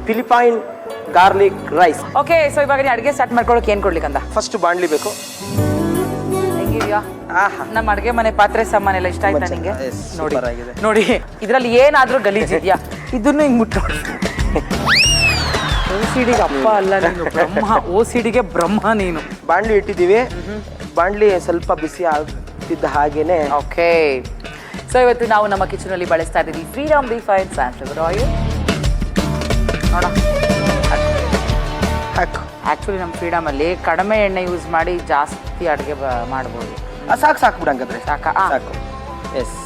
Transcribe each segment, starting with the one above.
Philippine garlic rice. Okay, so ಇವಾಗ ನೀ ಅಡುಗೆ ಸ್ಟಾರ್ಟ್ ಮಾಡ್ಕೊಳ್ಳೋಕೆ ಏನು ಕೊಡ್ಲಿಕ್ಕಂದ? ಫಸ್ಟ್ ಬಾಣ್ಲಿ ಬೇಕು. ಹೆಂಗಿದ್ಯಾ? ನಮ್ಮ ಅಡುಗೆ ಮನೆ ಪಾತ್ರೆ ಸಾಮಾನೆಲ್ಲ ಇಷ್ಟ ಆಯ್ತಾ ನಿಂಗೆ? ನೋಡಿ ನೋಡಿ, ಇದರಲ್ಲಿ ಏನಾದ್ರೂ ಗಲೀಜಿದ್ಯಾ? ಇದನ್ನು ಹಿಂಗ್ ಮುಟ್ಟ. OCDಗೆ ಅಪ್ಪ ಅಲ್ಲ ನೀನು, ಬ್ರಹ್ಮ. OCDಗೆ ಬ್ರಹ್ಮ ನೀನು. ಬಾಣ್ಲಿ ಇಟ್ಟಿದ್ದೀವಿ. ಬಾಣ್ಲಿ ಸ್ವಲ್ಪ ಬಿಸಿ ಆಗ್ತಿದ್ದ ಹಾಗೇನೆ. ಓಕೆ, ಸೊ ಇವತ್ತು ನಾವು ನಮ್ಮ ಕಿಚನಲ್ಲಿ ಬಳಸ್ತಾ ಇದ್ದೀವಿ ಫ್ರೀಡಮ್ ರಿಫೈನ್ಡ್ ಸನ್ಫ್ಲವರ್ ಆಯಿಲ್. ನೋಡ, ಆ್ಯಕ್ಚುಲಿ ನಮ್ಮ ಫ್ರೀಡಮಲ್ಲಿ ಕಡಿಮೆ ಎಣ್ಣೆ ಯೂಸ್ ಮಾಡಿ ಜಾಸ್ತಿ ಅಡುಗೆ ಮಾಡ್ಬೋದು. ಸಾಕು ಸಾಕು ಬಿಡಂಗಾದ್ರೆ ಸಾಕು. ಎಸ್,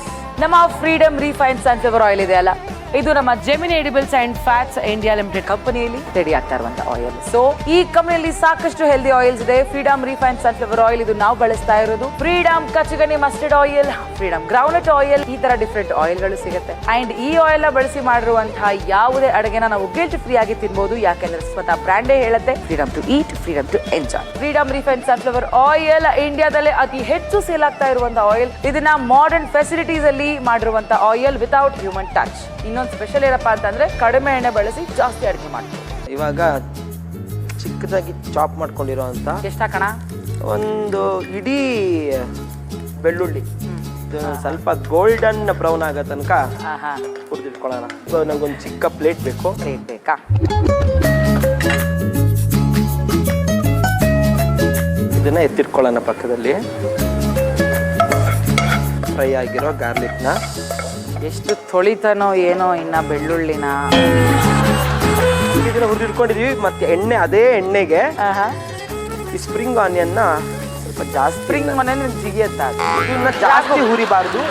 ನಮ್ಮ ಫ್ರೀಡಮ್ ರಿಫೈನ್ಡ್ ಸನ್ಫ್ಲವರ್ ಆಯಿಲ್ ಇದೆ ಅಲ್ಲ, ಇದು ನಮ್ಮ Gemini edibles and fats India limited ಕಂಪನಿಯಲ್ಲಿ ರೆಡಿ ಆಗ್ತಾ ಇರುವಂತ ಆಯಿಲ್. ಸೊ ಈ ಕಂಪನಿಯಲ್ಲಿ ಸಾಕಷ್ಟು ಹೆಲ್ದಿ ಆಯಿಲ್ಸ್ ಇದೆ. ಫ್ರೀಡಮ್ ರಿಫೈನ್ಡ್ ಸನ್ಫ್ಲವರ್ ಆಯಿಲ್ ಇದು ನಾವು ಬಳಸ್ತಾ ಇರೋದು. Freedom Kachi Ghani mustard oil, freedom groundnut oil, ಈ ತರ ಡಿಫ್ರೆಂಟ್ ಆಯಿಲ್ ಗಳು ಸಿಗುತ್ತೆ. ಅಂಡ್ ಈ ಆಯಿಲ್ ನ ಬಳಸಿ ಮಾಡಿರುವಂತಹ ಯಾವುದೇ ಅಡುಗೆನ ನಾವು ಗಿಲ್ಟ್ ಫ್ರೀ ಆಗಿ ತಿನ್ಬಹುದು. ಯಾಕೆಂದ್ರೆ ಸ್ವತಃ ಬ್ರ್ಯಾಂಡೇ ಹೇಳುತ್ತೆ freedom to eat, freedom to enjoy. Freedom refined sunflower oil ಇಂಡಿಯಾದಲ್ಲೇ ಅತಿ ಹೆಚ್ಚು ಸೇಲ್ ಆಗ್ತಾ ಇರುವಂತಹ ಆಯಿಲ್. ಇದನ್ನ ಮಾಡರ್ನ್ ಫೆಸಿಲಿಟೀಸ್ ಅಲ್ಲಿ ಮಾಡಿರುವಂತ ಆಯಿಲ್ ವಿತೌಟ್ ಹ್ಯೂಮನ್ ಟಚ್. ಇನ್ನೊಂದು ಸ್ಪೆಷಲ್ ಏನಪ್ಪಾ ಅಂತಂದ್ರೆ ಕಡಿಮೆ ಎಣ್ಣೆ ಬಳಸಿ ಜಾಸ್ತಿ ಅಡುಗೆ ಮಾಡ್ತೀವಿ. ಇವಾಗ ಚಿಕ್ಕದಾಗಿ ಚಾಪ್ ಮಾಡ್ಕೊಂಡಿರೋ ಅಂತ ಎಷ್ಟ ಕಣ, ಒಂದು ಇಡೀ ಬೆಳ್ಳುಳ್ಳಿ ಸ್ವಲ್ಪ ಗೋಲ್ಡನ್ ಬ್ರೌನ್ ಆಗೋ ತನಕ ಹುರಿದಿಟ್ಕೊಳ್ಳೋಣ. ನಂಗೊಂದು ಚಿಕ್ಕ ಪ್ಲೇಟ್ ಬೇಕು. ಪ್ಲೇಟ್ ಬೇಕಾ? ಇದನ್ನ ಎತ್ತಿಟ್ಕೊಳ್ಳೋಣ ಪಕ್ಕದಲ್ಲಿ. ಫ್ರೈ ಆಗಿರೋ ಗಾರ್ಲಿಕ್ನ ಎಷ್ಟು ತೊಳಿತಾನೋ ಏನೋ ಇನ್ನ ಬೆಳ್ಳುಳ್ಳಿನ ಇದನ್ನ ಹುರಿದಿಟ್ಕೊಂಡಿದೀವಿ. ಮತ್ತೆ ಎಣ್ಣೆ, ಅದೇ ಎಣ್ಣೆಗೆ ಈ ಸ್ಪ್ರಿಂಗ್ ಆನಿಯನ್ನ ಸ್ವಲ್ಪ ಜಾಸ್ತಿ, ಸ್ಪ್ರಿಂಗ್ ಮನೆ ಜಿಗಿಯತ್ತ, ಇದನ್ನ ಜಾಸ್ತಿ ಹುರಿಬಾರ್ದು.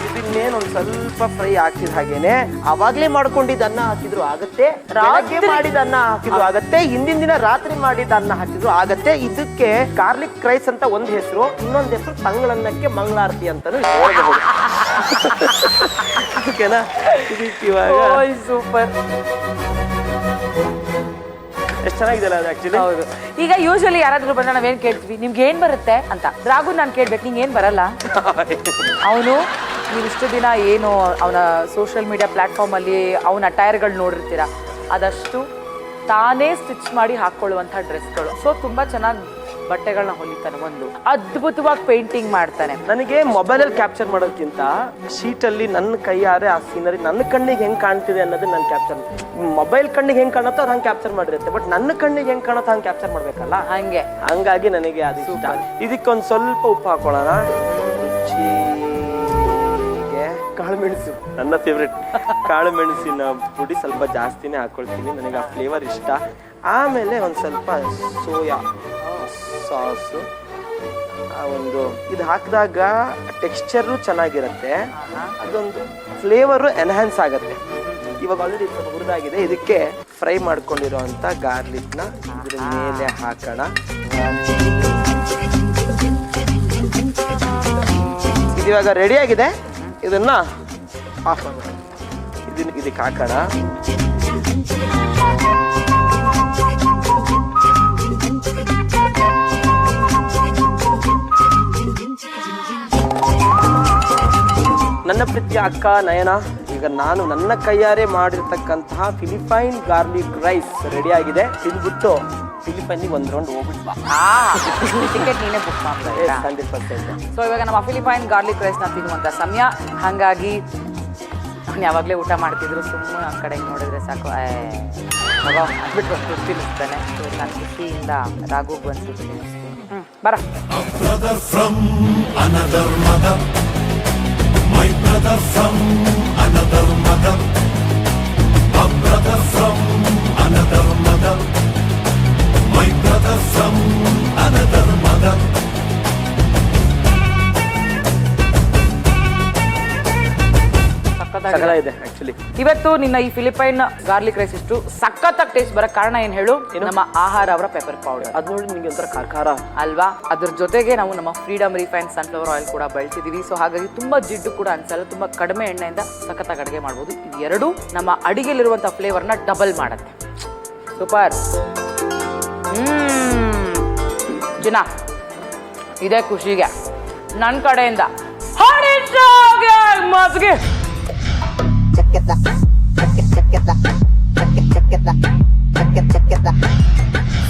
ಇದನ್ನೇನು ಒಂದು ಸ್ವಲ್ಪ ಫ್ರೈ ಹಾಕಿದ ಹಾಗೇನೆ ಅವಾಗ್ಲೇ ಮಾಡ್ಕೊಂಡಿದ್ದ ಅನ್ನ ಹಾಕಿದ್ರು ಆಗತ್ತೆ, ರಾತ್ರಿ ಮಾಡಿದ ಅನ್ನ ಹಾಕಿದ್ರು ಆಗತ್ತೆ, ಹಿಂದಿನ ದಿನ ರಾತ್ರಿ ಮಾಡಿದ ಅನ್ನ ಹಾಕಿದ್ರು ಆಗತ್ತೆ. ಇದಕ್ಕೆ ಗಾರ್ಲಿಕ್ ರೈಸ್ ಅಂತ ಒಂದು ಹೆಸರು, ಇನ್ನೊಂದು ಹೆಸರು ತಂಗಳನ್ನಕ್ಕೆ ಮಂಗಳಾರತಿ ಅಂತಾನು ಹೇಳ್ಬಹುದು. ಓಕೆನಾ? ಇದಕ್ಕೆ ಇವಾಗ ಸೂಪರ್, ಎಷ್ಟು ಚೆನ್ನಾಗಿದೆ ಅದು ಆಕ್ಚುಲಿ. ಹೌದು. ಈಗ ಯೂಶಲಿ ಯಾರಾದ್ರೂ ಬಂದ್ರೆ ನಾವೇನ್ ಕೇಳ್ತೀವಿ, ನಿಮ್ಗೆ ಏನ್ ಬರುತ್ತೆ ಅಂತ. ರಾಘು ನಾನು ಕೇಳ್ಬೇಕು, ನಿಂಗೆ ಏನ್ ಬರಲ್ಲ? ಅವನು ನೀವು ಇಷ್ಟು ದಿನ ಏನು ಅವನ ಸೋಷಿಯಲ್ ಮೀಡಿಯಾ ಪ್ಲಾಟ್ಫಾರ್ಮ್ ಅಲ್ಲಿ ಅವನ ಅಟೈರ್ಗಳು ನೋಡಿರ್ತೀರ, ಅದಷ್ಟು ತಾನೇ ಸ್ಟಿಚ್ ಮಾಡಿ ಹಾಕೊಳ್ಳುವಂಥ ಡ್ರೆಸ್ಗಳು. ಸೊ ತುಂಬಾ ಚೆನ್ನಾಗಿ ಬಟ್ಟೆಗಳನ್ನ ಹೊಲಿತಾನೆ. ಒಂದು ಅದ್ಭುತವಾಗಿ ಪೇಂಟಿಂಗ್ ಮಾಡ್ತಾನೆ. ನನಗೆ ಮೊಬೈಲಲ್ಲಿ ಕ್ಯಾಪ್ಚರ್ ಮಾಡೋದಕ್ಕಿಂತ ಶೀಟಲ್ಲಿ ನನ್ನ ಕೈಯಾರೆ ಆ ಸೀನರಿ ನನ್ನ ಕಣ್ಣಿಗೆ ಹೆಂಗೆ ಕಾಣ್ತಿದೆ ಅನ್ನೋದನ್ನ ನಾನು ಕ್ಯಾಪ್ಚರ್, ಮೊಬೈಲ್ ಕಣ್ಣಿಗೆ ಹೆಂಗೆ ಕಾಣುತ್ತೋ ಅದು ಹಂಗೆ ಕ್ಯಾಪ್ಚರ್ ಮಾಡಿರುತ್ತೆ. ಬಟ್ ನನ್ನ ಕಣ್ಣಿಗೆ ಹೆಂಗೆ ಕಾಣುತ್ತೋ ಹಂಗೆ ಕ್ಯಾಪ್ಚರ್ ಮಾಡ್ಬೇಕಲ್ಲ, ಹಂಗಾಗಿ ನನಗೆ ಅದು ಇಷ್ಟ. ಇದಕ್ಕೊಂದು ಸ್ವಲ್ಪ ಉಪ್ಪು ಹಾಕೊಳ್ಳೋಣ. ರುಚಿಗೆ ಕಾಳು ಮೆಣಸು, ನನ್ನ ಫೇವ್ರೆಟ್ ಕಾಳು ಮೆಣಸಿನ ಪುಡಿ ಸ್ವಲ್ಪ ಜಾಸ್ತಿನೇ ಹಾಕೊಳ್ತೀನಿ, ನನಗೆ ಆ ಫ್ಲೇವರ್ ಇಷ್ಟ. ಆಮೇಲೆ ಒಂದು ಸ್ವಲ್ಪ ಸೋಯಾ ಸಾಸು, ಒಂದು ಇದು ಹಾಕಿದಾಗ ಟೆಕ್ಸ್ಚರು ಚೆನ್ನಾಗಿರುತ್ತೆ, ಅದೊಂದು ಫ್ಲೇವರು ಎನ್ಹ್ಯಾನ್ಸ್ ಆಗುತ್ತೆ. ಇವಾಗ ಆಲ್ರೆಡಿ ಸ್ವಲ್ಪ ಹುರಿದಾಗಿದೆ. ಇದಕ್ಕೆ ಫ್ರೈ ಮಾಡ್ಕೊಂಡಿರೋಂಥ ಗಾರ್ಲಿಕ್ನ ಇದ್ರ ಮೇಲೆ ಹಾಕೋಣ. ಇದಿವಾಗ ರೆಡಿ ಆಗಿದೆ. ಇದನ್ನ ಆಫ್ ಮಾಡೋಣ. ಇದಕ್ಕೆ ಹಾಕೋಣ. ನನ್ನ ಪ್ರೀತಿಯ ಅಕ್ಕ ನಯನ, ಈಗ ನಾನು ನನ್ನ ಕೈಯಾರೆ ಮಾಡಿರ್ತಕ್ಕಂತಹ ಫಿಲಿಪೈನ್ ಗಾರ್ಲಿಕ್ ರೈಸ್ ರೆಡಿ ಆಗಿದೆ. ತಿಂದ್ಬಿಟ್ಟು ಫಿಲಿಪೈನಿಗೆ ಒಂದು ರೌಂಡ್ ಹೋಗ್ಬಿಟ್ವಾ. ಟಿಕೆಟ್ ನೀನೇ ಬುಕ್ ಮಾಡ್ತಾರೆ 100%. ಸೊ ಇವಾಗ ನಮ್ಮ ಫಿಲಿಪೈನ್ ಗಾರ್ಲಿಕ್ ರೈಸ್ನ ತಿನ್ನುವಂಥ ಸಮಯ. ಹಾಗಾಗಿ ನಾನು ಯಾವಾಗಲೇ ಊಟ ಮಾಡ್ತಿದ್ರು, ಸುಮ್ಮನೆ ಆ ಕಡೆ ನೋಡಿದ್ರೆ ಸಾಕು ಬಿಟ್ಟು ತಿನ್ನಿಸ್ತಾನೆ. ನಾನು ಖುಷಿಯಿಂದ ರಾಘುಗೆ ಬಂದು ತಿನ್ನಿಸ್ತೀನಿ. ಬರ. My brother from another mother, a brother from another mother, my brother from another mother. ಸಕ್ಕತ್ತಾಗಿದೆ ಆಕ್ಚುಲಿ. ಇವತ್ತು ನಿನ್ನ ಈ ಫಿಲಿಪೈನ್ ಗಾರ್ಲಿಕ್ ರೈಸ್ ಇಷ್ಟು ಸಖತ್ತಾಗಿ ಟೇಸ್ಟ್ ಬರೋ ಕಾರಣ ಏನು ಹೇಳು? ನಮ್ಮ ಆಹಾರ ಅವರ ಪೆಪ್ಪರ್ ಪೌಡರ್. ಅದು ನೋಡಿ ನಿಮಗೆ ಒಂಥರ ಖಾರ ಅಲ್ವಾ? ಅದ್ರ ಜೊತೆಗೆ ನಾವು ನಮ್ಮ ಫ್ರೀಡಮ್ ರಿಫೈನ್ಡ್ ಸನ್ಫ್ಲವರ್ ಆಯಿಲ್ ಕೂಡ ಬಳಸಿದೀವಿ. ಸೊ ಹಾಗಾಗಿ ತುಂಬಾ ಜಿಡ್ಡು ಕೂಡ ಅನ್ಸಲ್ಲ, ತುಂಬಾ ಕಡಿಮೆ ಎಣ್ಣೆಯಿಂದ ಸಖತ್ತಾಗಿ ಅಡುಗೆ ಮಾಡ್ಬೋದು. ಇವೆರಡು ನಮ್ಮ ಅಡಿಗೆಲಿರುವಂಥ ಫ್ಲೇವರ್ನ ಡಬಲ್ ಮಾಡುತ್ತೆ. ಸೂಪರ್. ಜಿನ, ಇದೇ ಖುಷಿಗೆ ನನ್ನ ಕಡೆಯಿಂದ ಮಸ್ಗೆ.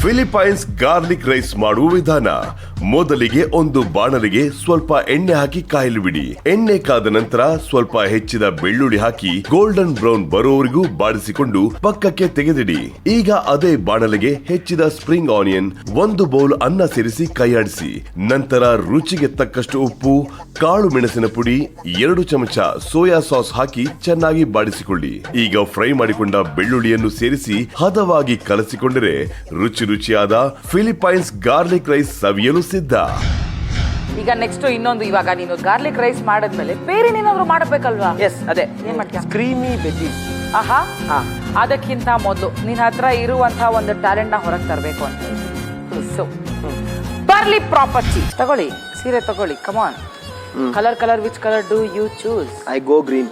ಫಿಲಿಪೈನ್ಸ್ ಗಾರ್ಲಿಕ್ ರೈಸ್ ಮಾಡುವ ವಿಧಾನ. ಮೊದಲಿಗೆ ಒಂದು ಬಾಣಲಿಗೆ ಸ್ವಲ್ಪ ಎಣ್ಣೆ ಹಾಕಿ ಕಾಯಲು ಬಿಡಿ. ಎಣ್ಣೆ ಕಾದ ನಂತರ ಸ್ವಲ್ಪ ಹೆಚ್ಚಿದ ಬೆಳ್ಳುಳ್ಳಿ ಹಾಕಿ ಗೋಲ್ಡನ್ ಬ್ರೌನ್ ಬರೋವರೆಗೂ ಬಾಡಿಸಿಕೊಂಡು ಪಕ್ಕಕ್ಕೆ ತೆಗೆದಿಡಿ. ಈಗ ಅದೇ ಬಾಣಲಿಗೆ ಹೆಚ್ಚಿದ ಸ್ಪ್ರಿಂಗ್ ಆನಿಯನ್, 1 ಬೌಲ್ ಅನ್ನ ಸೇರಿಸಿ ಕೈಯಾಡಿಸಿ. ನಂತರ ರುಚಿಗೆ ತಕ್ಕಷ್ಟು ಉಪ್ಪು, ಕಾಳು ಮೆಣಸಿನ ಪುಡಿ, 2 ಚಮಚ ಸೋಯಾ ಸಾಸ್ ಹಾಕಿ ಚೆನ್ನಾಗಿ ಬಾಡಿಸಿಕೊಳ್ಳಿ. ಈಗ ಫ್ರೈ ಮಾಡಿಕೊಂಡ ಬೆಳ್ಳುಳ್ಳಿಯನ್ನು ಸೇರಿಸಿ ಹದವಾಗಿ ಕಲಸಿಕೊಂಡರೆ ರುಚಿಯಾದ ಫಿಲಿಪೈನ್ಸ್ ಗಾರ್ಲಿಕ್ ರೈಸ್ ಸವಿಯಲು ಸಿದ್ಧ. ಈಗ ನೆಕ್ಸ್ಟ್ ಇನ್ನೊಂದು, ಇವಾಗ ನೀನು ಗಾರ್ಲಿಕ್ ರೈಸ್ ಮಾಡಿದ್ಮೇಲೆ ಬೇರೆ ಏನಾದ್ರು ಮಾಡಬೇಕಲ್ವಾ? ಎಸ್, ಅದೇ ಏನ್ ಮಾಡ್ತೀಯ? Creamy veggies. ಆಹಾ, ಅದಕ್ಕಿಂತ ಮೊದಲು ನಿನ್ನ ಹತ್ರ ಇರುವಂತಹ ಒಂದು ಟ್ಯಾಲೆಂಟ್ ನ ಹೊರಗೆ ತರಬೇಕು ಅಂತ. ಸೊ ಬರ್ಲಿ ಪ್ರಾಪರ್ಟಿ ತಗೊಳ್ಳಿ, ಸೀರೆ ತಗೊಳ್ಳಿ. Come on, colour which colour do you choose? I go green.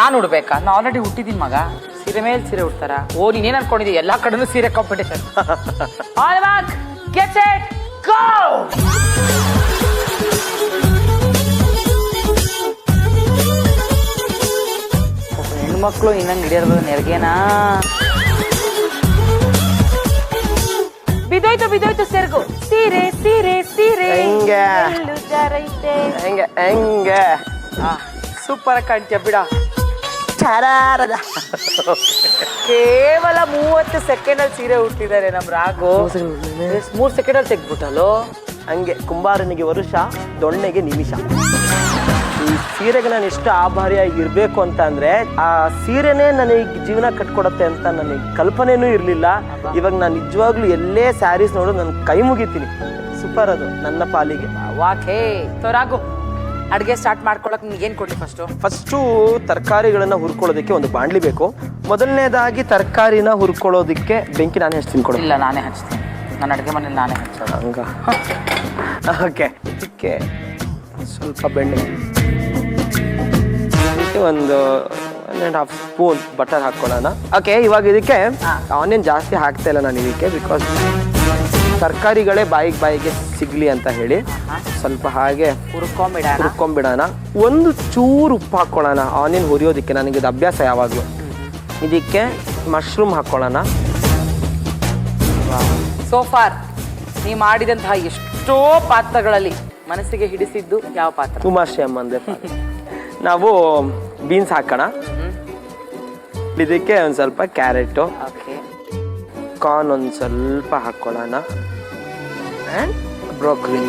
ನಾನು ಉಡ್ಬೇಕಾ? ನಾನು ಆಲ್ರೆಡಿ ಹುಟ್ಟಿದೀನಿ ಮಗ. ಸೀರೆ ಮೇಲೆ ಸೀರೆ ಉಡ್ತಾರ? ಓ, ನೀನೇನ್ ಅನ್ಕೊಂಡಿದ್ದೀಯ ಎಲ್ಲಾ ಕಡೆನೂ ಸೀರೆ competition. All back, get it, go! ಹೆಣ್ಮಕ್ಳು ಇನ್ನಂಗ್ ಹಿಡಿಯೋದು ನೆರಗೇನಾ? ಬಿದೋಯ್ತು ಸೆರ್ಗು. ಸೀರೆ ಸೀರೆ ಸೀರೆ ಹೆಂಗೆ? ಹೆಂಗೆ ಹೆಂಗೆ ಸೂಪರ್ ಕಾಣ್ತೀಯ ಬಿಡ. ಕೇವಲ 30 ಸೆಕೆಂಡ್ ಅಲ್ಲಿ ಸೀರೆ ಹುಟ್ಟಿದ್ದಾರೆ ನಮ್ ರಾಘು. 3 ಸೆಕೆಂಡ್ ಅಲ್ಲಿ ತೆಗ್ಬಿಟ್ಟಲ್ಲೋ. ಹಂಗೆ ಕುಂಬಾರನಿಗೆ ವರುಷ, ದೊಣ್ಣೆಗೆ ನಿಮಿಷ. ಈ ಸೀರೆಗೆ ನಾನು ಎಷ್ಟು ಆಭಾರಿಯಾಗಿ ಇರಬೇಕು ಅಂತ ಅಂದ್ರೆ, ಆ ಸೀರೆನೇ ನನಗೆ ಜೀವನ ಕಟ್ಕೊಡತ್ತೆ ಅಂತ ನನಗೆ ಕಲ್ಪನೆನೂ ಇರಲಿಲ್ಲ. ಇವಾಗ ನಾನು ನಿಜವಾಗ್ಲೂ ಎಲ್ಲೇ ಸ್ಯಾರೀಸ್ ನೋಡು ನಾನು ಕೈ ಮುಗಿತೀನಿ. ಸೂಪರ್, ಅದು ನನ್ನ ಪಾಲಿಗೆ. ವಾಕೇ ರಾಘು, ಅಡುಗೆ ಸ್ಟಾರ್ಟ್ ಮಾಡ್ಕೊಳಕ್ ನಿಮ್ಗೆ ಏನ್ ಕೊಡ್ಲಿ? ಫಸ್ಟು ತರಕಾರಿಗಳನ್ನ ಹುರ್ಕೊಳ್ಳೋದಕ್ಕೆ ಒಂದು ಬಾಣಲಿ ಬೇಕು. ಮೊದಲನೇದಾಗಿ ತರಕಾರಿನ ಹುರ್ಕೊಳ್ಳೋದಕ್ಕೆ ಬೆಂಕಿ ನಾನೇ ಹಚ್ತೀನಿ ಕೊಡು. ಇಲ್ಲ, ನಾನೇ ಹಚ್ತೀನಿ. ನನ್ನ ಅಡುಗೆ ಮನೇಲಿ ನಾನೇ ಹಚ್ಚೋದು. ಹಂಗ ಓಕೆ. ಇದಕ್ಕೆ ಸ್ವಲ್ಪ ಬೆಣ್ಣೆ, ಇದಕ್ಕೆ ಒಂದು 1.5 ಸ್ಪೂನ್ ಬಟರ್ ಹಾಕ್ಕೊಳ್ಳೋಣ. ಓಕೆ, ಇವಾಗ ಇದಕ್ಕೆ ಆನಿಯನ್ ಜಾಸ್ತಿ ಹಾಕ್ತಾ ಇಲ್ಲ ನಾನು ಇದಕ್ಕೆ, ಬಿಕಾಸ್ ತರಕಾರಿಗಳೇ ಬಾಯಿಗೆ ಸಿಗ್ಲಿ ಅಂತ ಹೇಳಿ ಸ್ವಲ್ಪ ಹಾಗೆ ಹುರ್ಕೊಂಬಿಡೋಣ. ಒಂದು ಚೂರು ಉಪ್ಪು ಹಾಕ್ಕೊಳ್ಳೋಣ ಆನಿಯನ್ ಹುರಿಯೋದಕ್ಕೆ, ನನಗೆ ಇದು ಅಭ್ಯಾಸ ಯಾವಾಗಲೂ. ಇದಕ್ಕೆ ಮಶ್ರೂಮ್ ಹಾಕ್ಕೊಳ್ಳೋಣ. ಸೋಫಾರ್ ನೀ ಮಾಡಿದಂತಹ ಎಷ್ಟೋ ಪಾತ್ರಗಳಲ್ಲಿ ಮನಸ್ಸಿಗೆ ಹಿಡಿಸಿದ್ದು ಯಾವ ಪಾತ್ರ? ಉಮಾಶ್ರೀ ಅಮ್ಮಂದೆ. ನಾವು ಬೀನ್ಸ್ ಹಾಕೋಣ. ಇದಕ್ಕೆ ಒಂದು ಸ್ವಲ್ಪ ಕ್ಯಾರೆಟು, ಕಾರ್ನ್ ಒಂದು ಸ್ವಲ್ಪ ಹಾಕ್ಕೊಳ್ಳೋಣ, ಆ್ಯಂಡ್ ಬ್ರೋಕೊಲಿ.